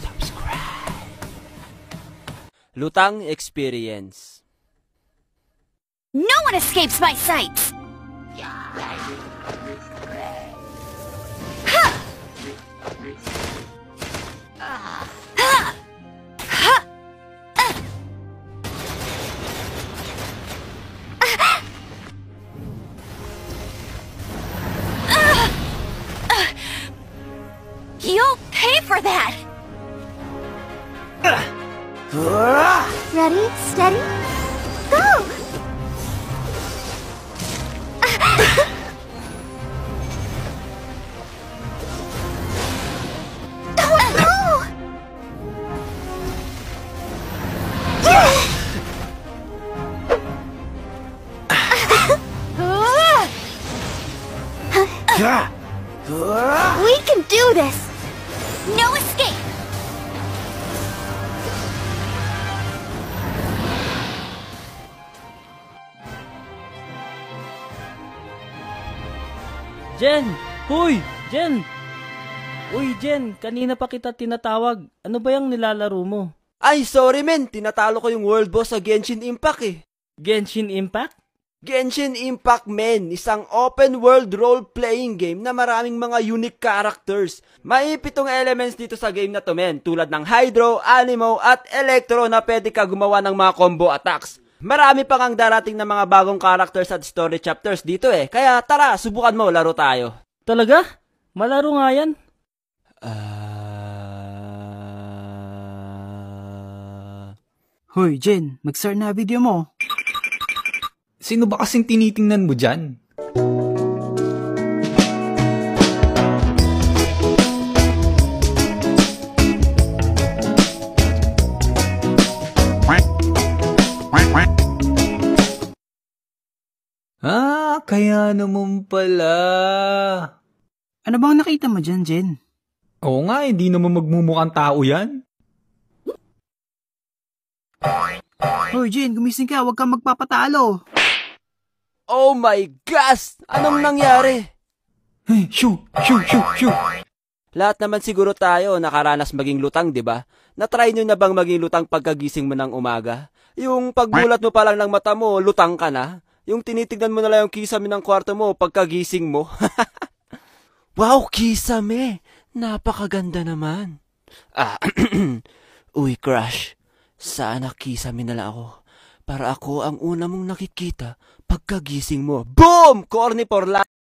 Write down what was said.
Subscribe. Lutang Experience. No one escapes my sights! You'll pay for that! Ready, steady, go! We can do this! No escape! Jen! Hoy! Jen! Uy, Jen, kanina pa kita tinatawag. Ano ba yung nilalaro mo? Ay, sorry men. Tinatalo ko yung world boss sa Genshin Impact eh. Genshin Impact? Genshin Impact men, isang open world role-playing game na maraming mga unique characters. May 7 elements dito sa game na to men, tulad ng Hydro, Anemo at Electro na pwede ka gumawa ng mga combo attacks. Marami pa kang darating na mga bagong characters at story chapters dito eh, kaya tara, subukan mo, laro tayo. Talaga? Malaro nga yan? Hoy, Jen, mag-start na video mo. Sino ba kasing tinitingnan mo dyan? Kaya naman pala. Ano bang nakita mo dyan, Jen? Oo nga, hindi naman magmumukhang tao yan. Hoy, Jen, gumising ka, huwag kang magpapatalo. Oh my gosh! Anong nangyari? Hey, shoo! Lahat naman siguro tayo nakaranas maging lutang, di ba? Na-try nyo na bang maging lutang pagkagising mo ng umaga? Yung pagbulat mo pa lang ng mata mo, lutang ka na? Yung tinitignan mo na lang yung kisame ng kwarto mo pagkagising mo? Wow, kisame! Napakaganda naman. Uy, crush. Sana kisame na lang ako. Para ako ang una mong nakikita pagkagising mo. Boom! Corny for life!